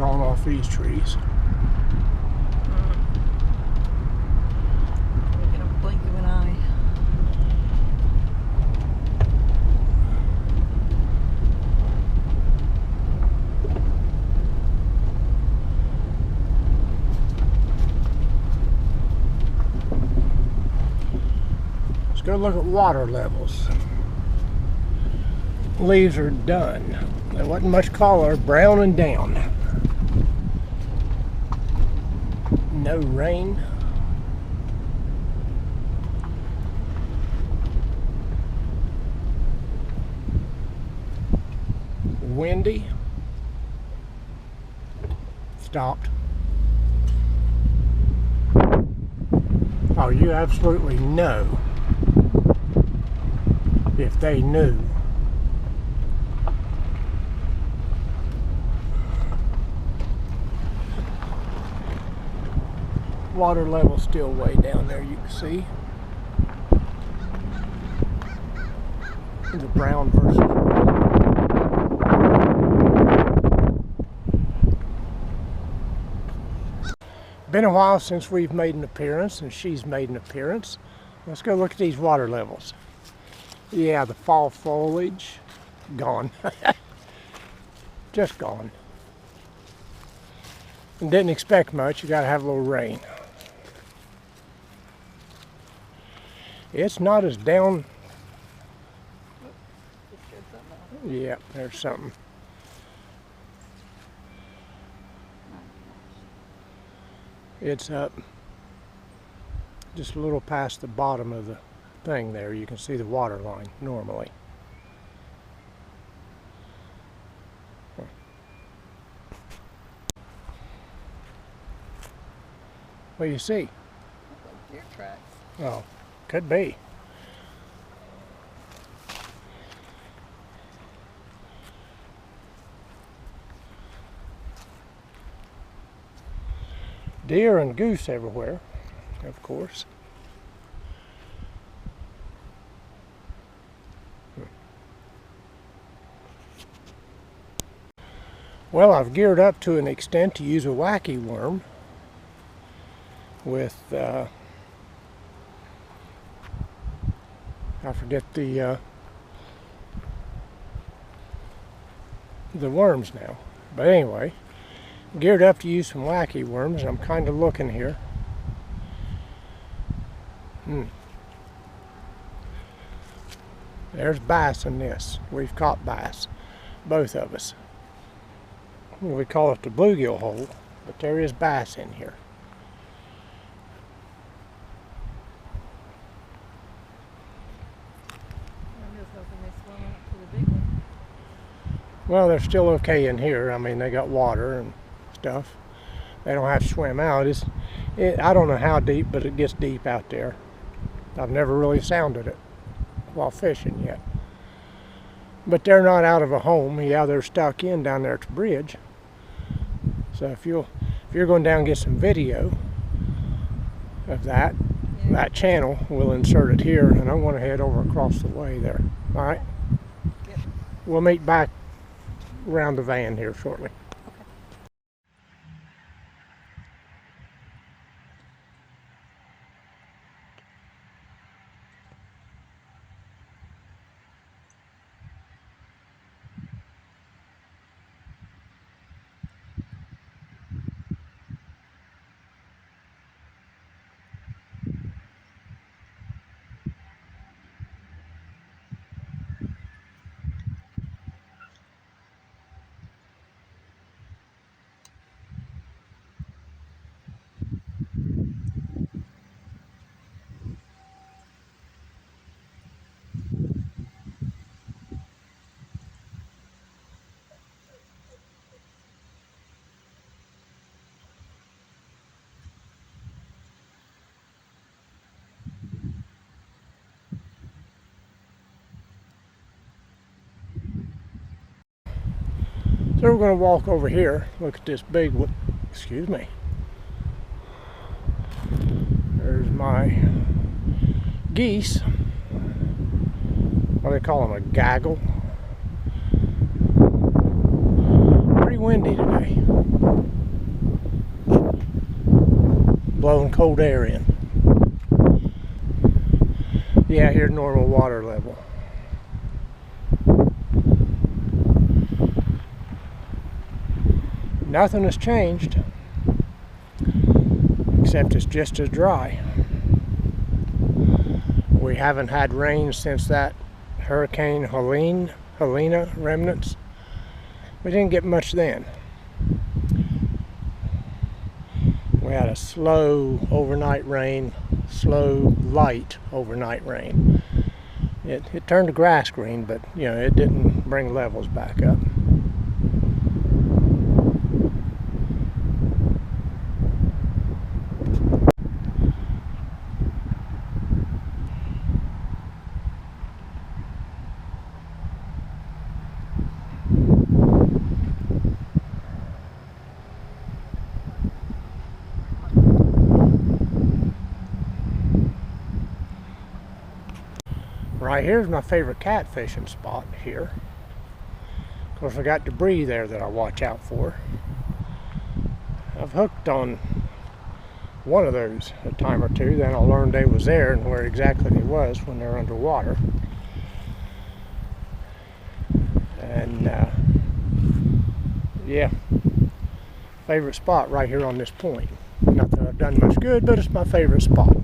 gone off these trees. Look at a blink of an eye. Let's go look at water levels. Leaves are done. There wasn't much color, brown and down. No rain. Windy. Stopped. Oh, you absolutely know if they knew. Water level still way down there, you can see. The brown versus red. Been a while since we've made an appearance and she's made an appearance. Let's go look at these water levels. Yeah, the fall foliage, gone. Just gone. And didn't expect much, you gotta have a little rain. It's not as down. Yeah, there's something. It's up just a little past the bottom of the thing there. You can see the water line normally. What do you see? Like deer tracks. Oh, could be. Deer and goose everywhere, of course. Well, I've geared up to an extent to use a wacky worm with I forget the worms now, but anyway, geared up to use some wacky worms, and I'm kind of looking here. There's bass in this. We've caught bass, both of us. We call it the bluegill hole, but there is bass in here. Well, they're still okay in here. I mean, they got water and stuff. They don't have to swim out. I don't know how deep, but it gets deep out there. I've never really sounded it while fishing yet. But they're not out of a home. Yeah, they're stuck in down there at the bridge. So if you're going down and get some video of that, that channel, we'll insert it here, and I'm going to head over across the way there. All right? Yep. We'll meet back around the van here shortly. So we're going to walk over here, look at this big, excuse me. There's my geese. What do they call them, a gaggle? Pretty windy today. Blowing cold air in. Yeah, here's normal water level. Nothing has changed, except it's just as dry. We haven't had rain since that Hurricane Helena remnants. We didn't get much then. We had a slow overnight rain, slow light overnight rain. It turned the grass green, but you know, it didn't bring levels back up. Right here's my favorite catfishing spot here. Of course, I got debris there that I watch out for. I've hooked on one of those a time or two, then I learned they was there and where exactly they was when they're underwater. And yeah, favorite spot right here on this point. Not that I've done much good, but it's my favorite spot.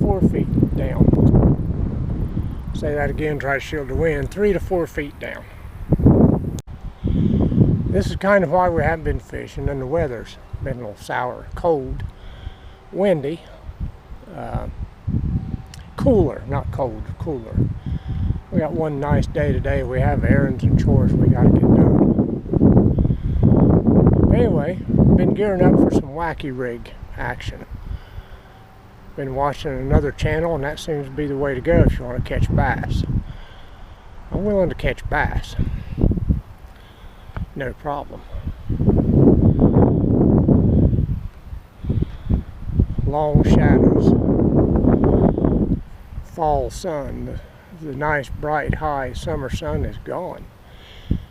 4 feet down. Say that again, try to shield the wind. 3 to 4 feet down. This is kind of why we haven't been fishing, and the weather's been a little sour, cold, windy, cooler, not cold, cooler. We got one nice day today. We have errands and chores we got to get done. Anyway, been gearing up for some wacky rig action. Been watching another channel, and that seems to be the way to go if you want to catch bass. I'm willing to catch bass. No problem. Long shadows. Fall sun. The nice bright high summer sun is gone.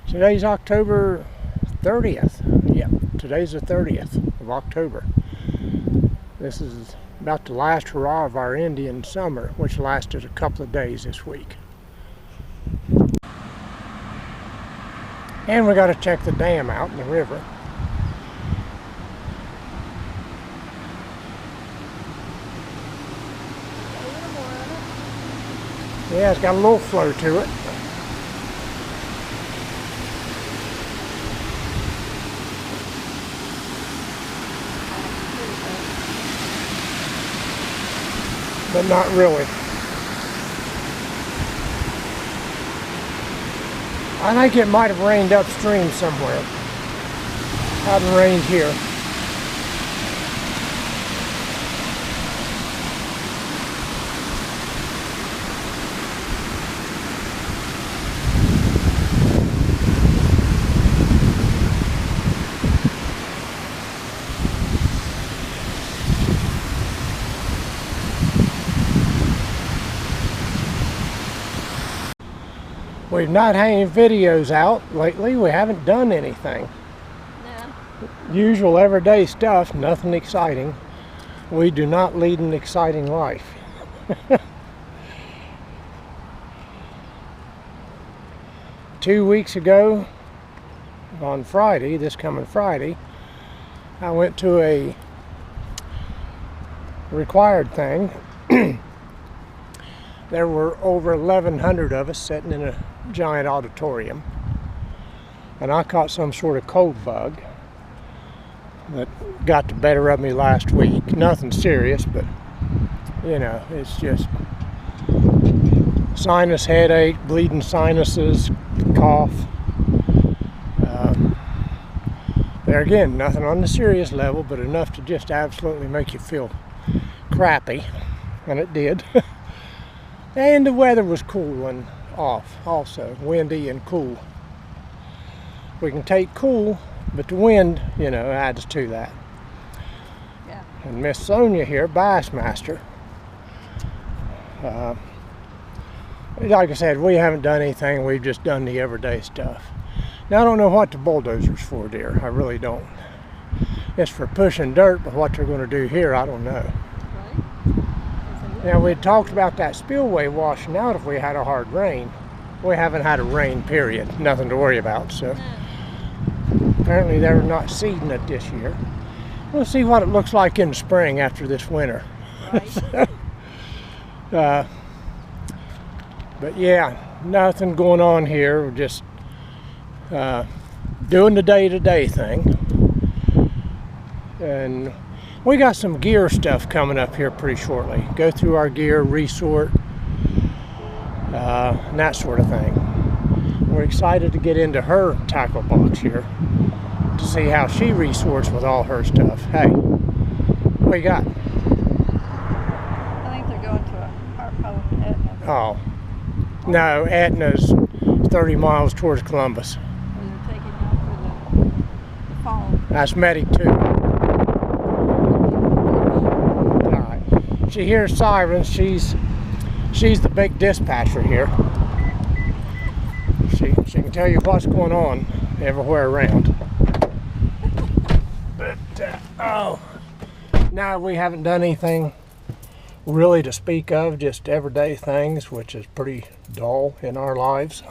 Today's October 30th. Yep, today's the 30th of October. This is about the last hurrah of our Indian summer, which lasted a couple of days this week. And we got to check the dam out in the river. Yeah, it's got a little flow to it. But not really. I think it might have rained upstream somewhere. Hadn't rained here. We've not had any videos out lately. We haven't done anything. No. Usual everyday stuff, nothing exciting. We do not lead an exciting life. 2 weeks ago, on Friday, this coming Friday, I went to a required thing. There were over 1,100 of us sitting in a giant auditorium, and I caught some sort of cold bug that got the better of me last week. Nothing serious, but you know, it's just sinus headache, bleeding sinuses, cough. There again, nothing on the serious level, but enough to just absolutely make you feel crappy, and it did. And the weather was cool and off also, windy and cool. We can take cool, but the wind, adds to that. Yeah. And Miss Sonia here, Bassmaster, like I said, we haven't done anything, we've just done the everyday stuff. Now I don't know what the bulldozer's for, dear, I really don't. It's for pushing dirt, but what they're going to do here, I don't know. Right. Now we had talked about that spillway washing out if we had a hard rain. We haven't had a rain, period, nothing to worry about, so. No. Apparently they're not seeding it this year. We'll see what it looks like in the spring after this winter. Right. But yeah, nothing going on here. We're just doing the day-to-day thing. And we got some gear stuff coming up here pretty shortly. Go through our gear, resort, and that sort of thing. We're excited to get into her tackle box here to see how she resorts with all her stuff. Hey, what you got? I think they're going to a Harpo in Etna. Oh, no, Etna's 30 miles towards Columbus. And they're taking out for the fall. That's Medic 2. All right. She hears sirens. She's the big dispatcher here. She can tell you what's going on everywhere around. But, no, we haven't done anything really to speak of, just everyday things, which is pretty dull in our lives.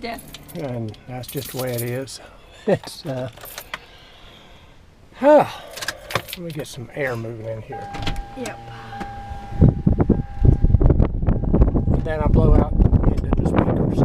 Yeah. And that's just the way it is. It's, let me get some air moving in here. Yep. And then I blow out into the speakers.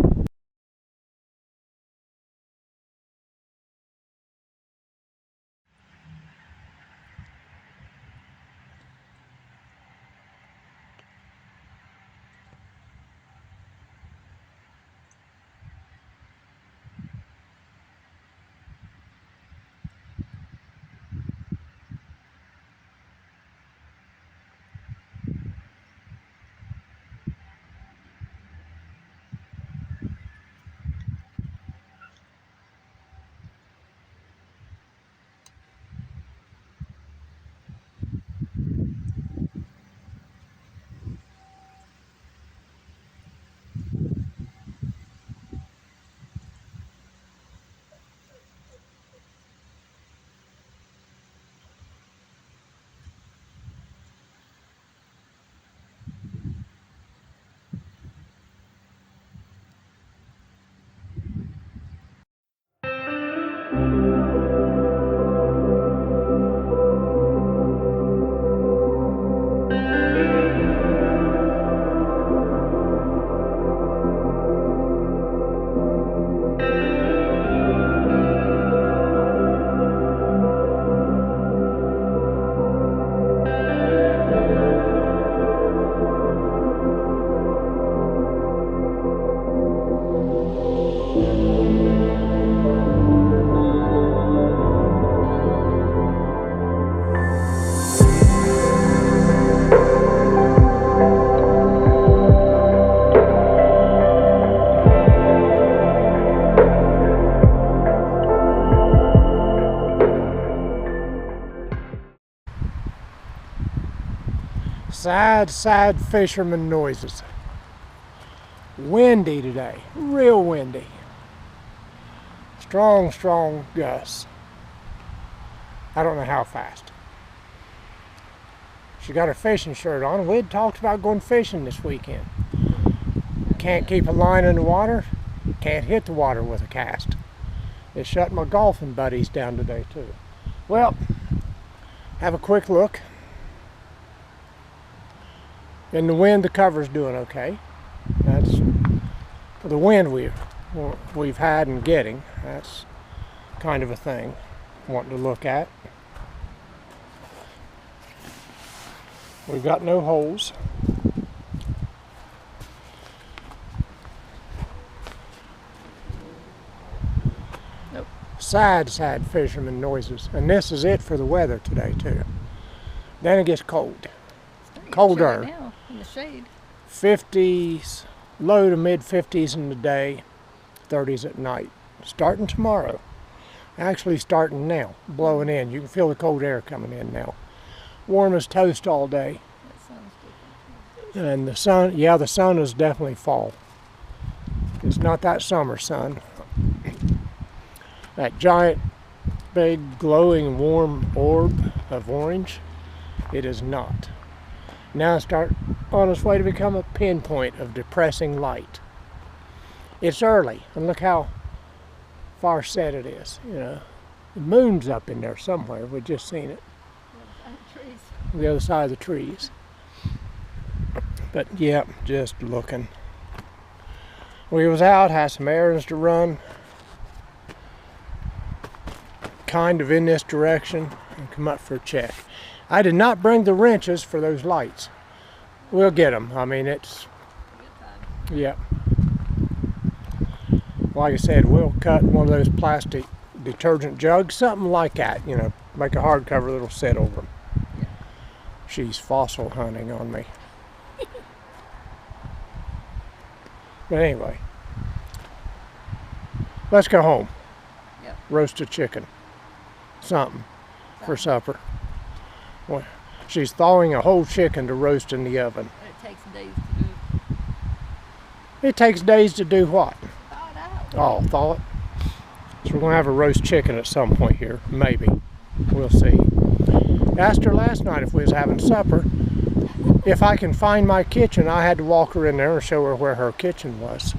Sad fisherman noises. Windy today, real windy. Strong gusts. I don't know how fast. She got her fishing shirt on. We'd talked about going fishing this weekend. Can't keep a line in the water. Can't hit the water with a cast. It shut my golfing buddies down today too. Well, have a quick look. In the wind, the cover's doing okay. That's for the wind we've had and getting. That's kind of a thing wanting to look at. We've got no holes. Sad, sad fisherman noises. And this is it for the weather today too. Then it gets cold. It's starting to get Colder. chilly now in the shade. 50s, low to mid 50s in the day, 30s at night. Starting tomorrow. Actually starting now, blowing in. You can feel the cold air coming in now. Warm as toast all day. That sounds good. And the sun, yeah, the sun is definitely fall. It's not that summer sun. That giant, big, glowing, warm orb of orange, it is not. Now it's on its way to become a pinpoint of depressing light. It's early, and look how far set it is, you know. The moon's up in there somewhere, we've just seen it. Trees. On the other side of the trees. But yeah, just looking. We was out, had some errands to run, kind of in this direction, and come up for a check. I did not bring the wrenches for those lights. We'll get them. I mean, it's, Good time. yeah. Like I said, we'll cut one of those plastic detergent jugs, something like that, you know, make a hardcover that'll sit over them. Yeah. She's fossil hunting on me. But anyway, let's go home. Yep. Roast a chicken. Something for supper. Well, she's thawing a whole chicken to roast in the oven. But it takes days to do. It takes days to do what? Thaw it out. Oh, thaw it. So we're going to have a roast chicken at some point here. Maybe. We'll see. Asked her last night if we was having supper. If I can find my kitchen, I had to walk her in there and show her where her kitchen was.